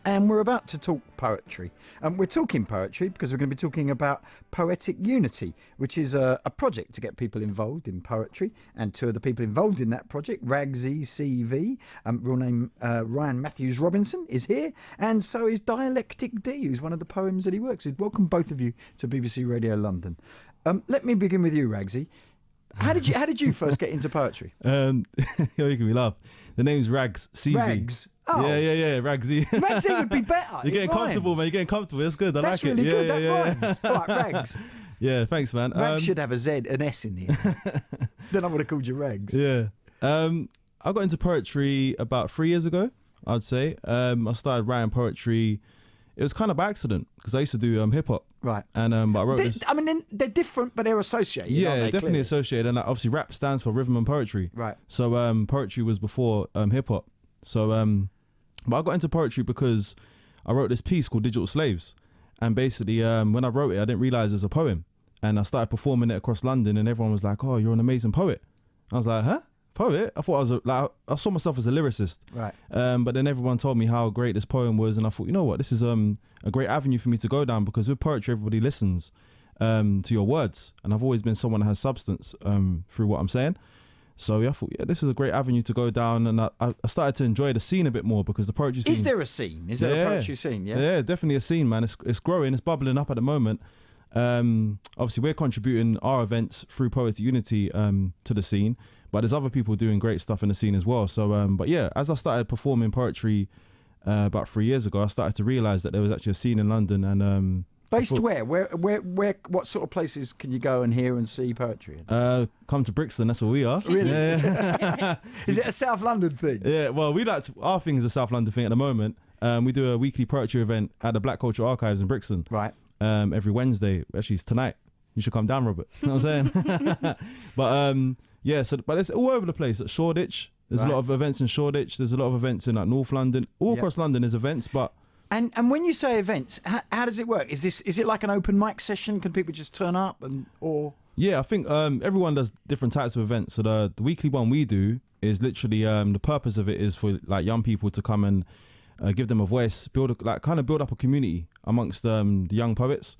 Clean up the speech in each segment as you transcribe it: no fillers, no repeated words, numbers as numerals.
And we're about to talk poetry. We're talking poetry because we're going to be talking about Poetic Unity, which is a project to get people involved in poetry. And two of the people involved in that project, Ragsy CV, real name Ryan Matthews Robinson, is here. And so is Dialectic D, who's one of the poems that he works with. Welcome both of you to BBC Radio London. Let me begin with you, Ragsy. How did you first get into poetry? You're making me laugh. The name's Rags CV. Rags? Oh. Yeah, Ragsy. Ragsy would be better. You're getting comfortable, man. You're getting comfortable. That's good. That's like really it. good. Yeah, That rhymes. All right, Rags. Yeah, thanks, man. Rags should have a Z, an S in here. Then I would have called you Rags. Yeah. I got into poetry about 3 years ago, I'd say. I started writing poetry. It was kind of by accident because I used to do hip hop. Right. And but I wrote this. I mean, they're different, but they're associated. Yeah, aren't they, definitely clearly? associated. And obviously, rap stands for rhythm and poetry. Right. So poetry was before hip hop. So but I got into poetry because I wrote this piece called Digital Slaves. And basically, when I wrote it, I didn't realize it was a poem. And I started performing it across London, and everyone was like, "Oh, you're an amazing poet." I was like, "Huh? Poet?" I thought I saw myself as a lyricist. Right. But then everyone told me how great this poem was, and I thought, you know what, this is a great avenue for me to go down, because with poetry, everybody listens to your words, and I've always been someone that has substance through what I'm saying. So yeah, I thought, yeah, this is a great avenue to go down, and I started to enjoy the scene a bit more, because the poetry scene. Is there a scene? Is there a poetry scene? Yeah. Yeah, definitely a scene, man. It's growing, it's bubbling up at the moment. Obviously, we're contributing our events through Poetic Unity to the scene. But there's other people doing great stuff in the scene as well. So, but yeah, as I started performing poetry about 3 years ago, I started to realise that there was actually a scene in London. And based where? What sort of places can you go and hear and see poetry? Come to Brixton. That's where we are. Really? Yeah. Is it a South London thing? Yeah. Well, our thing is a South London thing at the moment. We do a weekly poetry event at the Black Culture Archives in Brixton. Right. Every Wednesday. Actually, it's tonight. You should come down, Robert. You know what I'm saying? But yeah, but it's all over the place. At Shoreditch, there's a lot of events in Shoreditch. There's a lot of events in like North London. All across London there's events, but and when you say events, how does it work? Is it like an open mic session? Can people just turn up or? Yeah, I think everyone does different types of events. So the weekly one we do is literally the purpose of it is for like young people to come and give them a voice, build up a community amongst the young poets.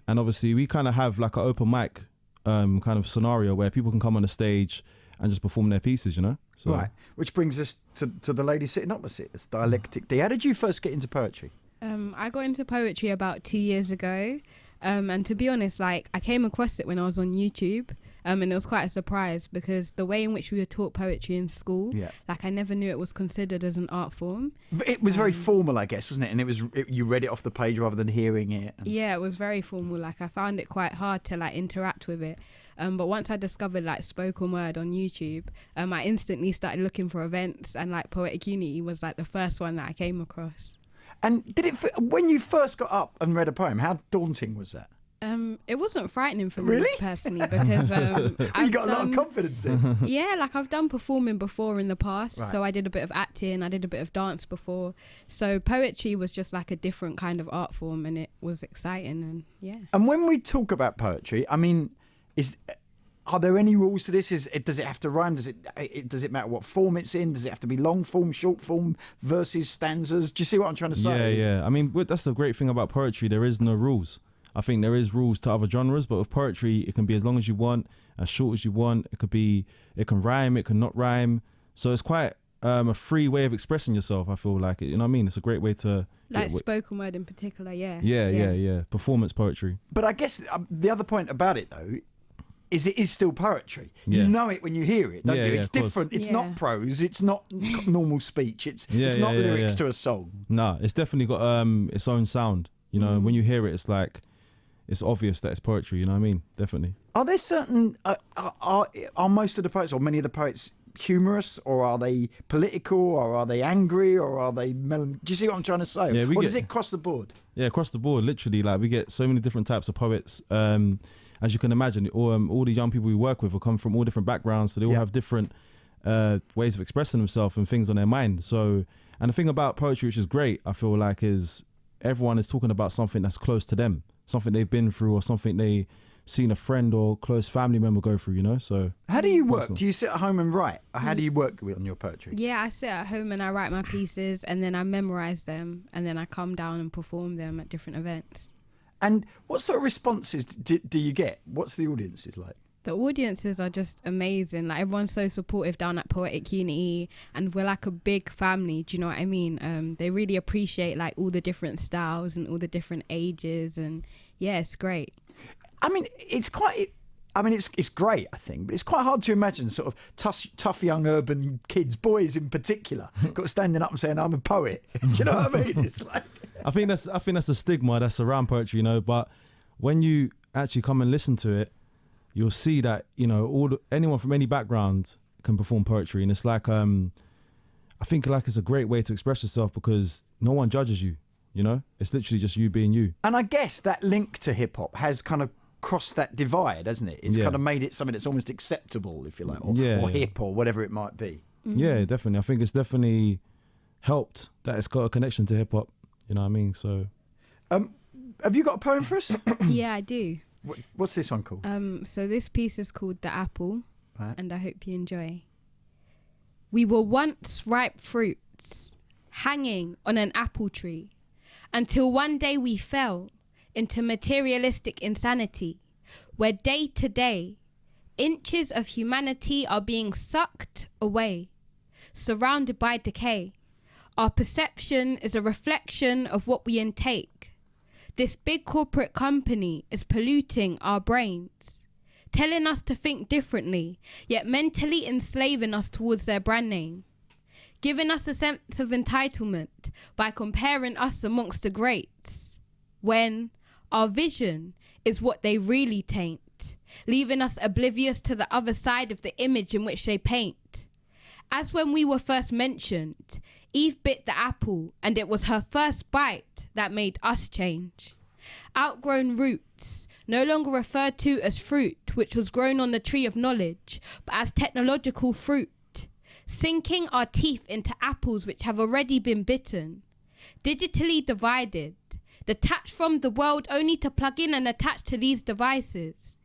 And obviously we kind of have like an open mic kind of scenario where people can come on the stage and just perform their pieces, you know? So. Right, which brings us to the lady sitting opposite, it's Dialectic D. How did you first get into poetry? I got into poetry about 2 years ago, and to be honest, like I came across it when I was on YouTube, and it was quite a surprise because the way in which we were taught poetry in school, like I never knew it was considered as an art form. It was very formal, I guess, wasn't it? And you read it off the page rather than hearing it. Yeah, it was very formal. Like I found it quite hard to like interact with it. But once I discovered like spoken word on YouTube, I instantly started looking for events, and like Poetic Unity was like the first one that I came across. And when you first got up and read a poem, how daunting was that? It wasn't frightening for me personally because you got a lot of confidence in. Yeah, like I've done performing before in the past, so I did a bit of acting, I did a bit of dance before, so poetry was just like a different kind of art form, and it was exciting. And yeah. And when we talk about poetry, I mean, are there any rules to this? Does it have to rhyme? Does it matter what form it's in? Does it have to be long form, short form, verses, stanzas? Do you see what I'm trying to say? Yeah. I mean, that's the great thing about poetry. There is no rules. I think there is rules to other genres, but with poetry, it can be as long as you want, as short as you want. It can rhyme, it can not rhyme. So it's quite a free way of expressing yourself. I feel like it. You know what I mean? It's a great way to like spoken word in particular. Yeah. Performance poetry. But I guess the other point about it though is it is still poetry. Yeah. You know it when you hear it, don't you? It's different. It's not prose. It's not normal speech. It's not lyrics to a song. Nah, it's definitely got its own sound. You know, when you hear it, it's like it's obvious that it's poetry. You know what I mean? Definitely. Are there certain are most of the poets or many of the poets humorous, or are they political, or are they angry, or are they do you see what I'm trying to say? Yeah, does it cross the board? Yeah, across the board, literally. Like we get so many different types of poets. As you can imagine, all the young people we work with will come from all different backgrounds, so they all have different ways of expressing themselves and things on their mind. So, and the thing about poetry, which is great, I feel like, is everyone is talking about something that's close to them, something they've been through, or something they seen a friend or close family member go through, you know. So how do you work? Do you sit at home and write? Or how do you work on your poetry? Yeah, I sit at home and I write my pieces, and then I memorize them, and then I come down and perform them at different events. And what sort of responses do you get? What's the audiences like? The audiences are just amazing. Like, everyone's so supportive down at Poetic Unity, and we're like a big family. Do you know what I mean? They really appreciate like all the different styles and all the different ages, and yeah, it's great. I mean, it's great, I think, but it's quite hard to imagine sort of tough young urban kids, boys in particular, got standing up and saying, "I'm a poet." Do you know what I mean? It's like, I think that's a stigma that's around poetry, you know. But when you actually come and listen to it, you'll see that, you know, anyone from any background can perform poetry, and it's like I think like it's a great way to express yourself because no one judges you. You know, it's literally just you being you. And I guess that link to hip hop has kind of crossed that divide, hasn't it? It's kind of made it something that's almost acceptable, if you like, or hip or whatever it might be. Mm-hmm. Yeah, definitely. I think it's definitely helped that it's got a connection to hip hop. You know what I mean? So, have you got a poem for us? Yeah, I do. What's this one called? So this piece is called The Apple, right, and I hope you enjoy. We were once ripe fruits hanging on an apple tree until one day we fell into materialistic insanity, where day to day inches of humanity are being sucked away, surrounded by decay. Our perception is a reflection of what we intake. This big corporate company is polluting our brains, telling us to think differently, yet mentally enslaving us towards their brand name, giving us a sense of entitlement by comparing us amongst the greats, when our vision is what they really taint, leaving us oblivious to the other side of the image in which they paint. As when we were first mentioned, Eve bit the apple, and it was her first bite that made us change. Outgrown roots, no longer referred to as fruit, which was grown on the tree of knowledge, but as technological fruit, sinking our teeth into apples which have already been bitten. Digitally divided, detached from the world only to plug in and attach to these devices.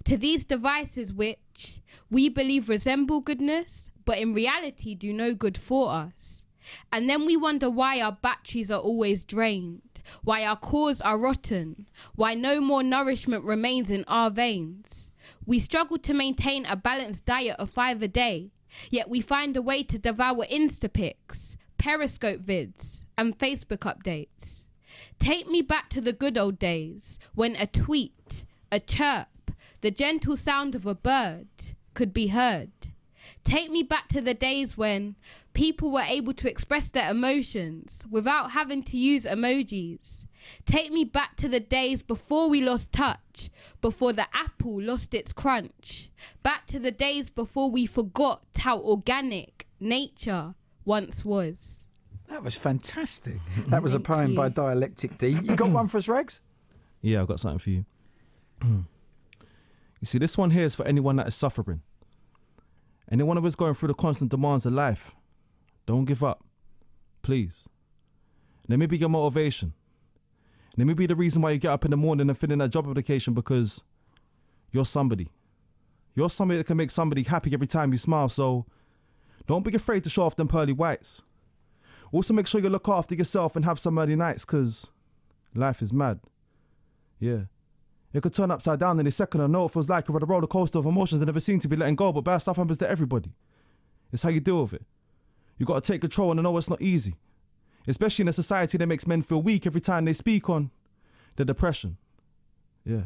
To these devices which we believe resemble goodness, but in reality do no good for us. And then we wonder why our batteries are always drained, why our cores are rotten, why no more nourishment remains in our veins. We struggle to maintain a balanced diet of 5 a day, yet we find a way to devour Instapics, Periscope vids, and Facebook updates. Take me back to the good old days, when a tweet, a chirp, the gentle sound of a bird could be heard. Take me back to the days when people were able to express their emotions without having to use emojis. Take me back to the days before we lost touch, before the apple lost its crunch. Back to the days before we forgot how organic nature once was. That was fantastic. That was a poem by Dialectic D. You got one for us, Regs? Yeah, I've got something for you. You see, this one here is for anyone that is suffering. Anyone of us going through the constant demands of life. Don't give up. Please. Let me be your motivation. Let me be the reason why you get up in the morning and fill in that job application, because you're somebody. You're somebody that can make somebody happy every time you smile, so don't be afraid to show off them pearly whites. Also make sure you look after yourself and have some early nights, because life is mad. Yeah. It could turn upside down in a second. I know it feels like you're on a roller coaster of emotions that never seem to be letting go, but bad stuff happens to everybody. It's how you deal with it. You got to take control, and I know it's not easy, especially in a society that makes men feel weak every time they speak on the depression. Yeah.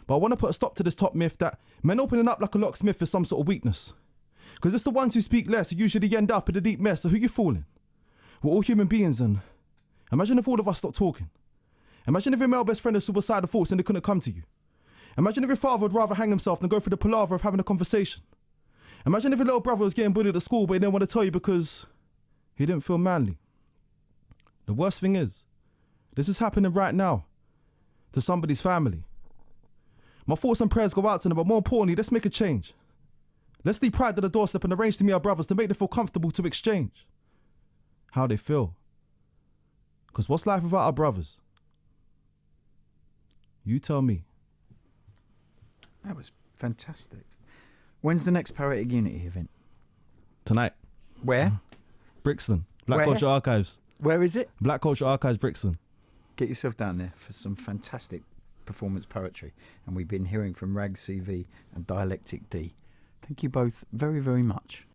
But I want to put a stop to this top myth that men opening up like a locksmith is some sort of weakness. Because it's the ones who speak less who usually end up in a deep mess. So who you fooling? We're all human beings, and imagine if all of us stopped talking. Imagine if your male best friend had suicidal thoughts and they couldn't come to you. Imagine if your father would rather hang himself than go through the palaver of having a conversation. Imagine if your little brother was getting bullied at school but he didn't want to tell you because he didn't feel manly. The worst thing is, this is happening right now to somebody's family. My thoughts and prayers go out to them, but more importantly, let's make a change. Let's leave pride at the doorstep and arrange to meet our brothers to make them feel comfortable to exchange how they feel. Because what's life without our brothers? You tell me. That was fantastic. When's the next Poetic Unity event? Tonight. Where? Brixton. Black Where? Culture Archives. Where is it? Black Culture Archives, Brixton. Get yourself down there for some fantastic performance poetry. And we've been hearing from Rag CV and Dialectic D. Thank you both very, very much.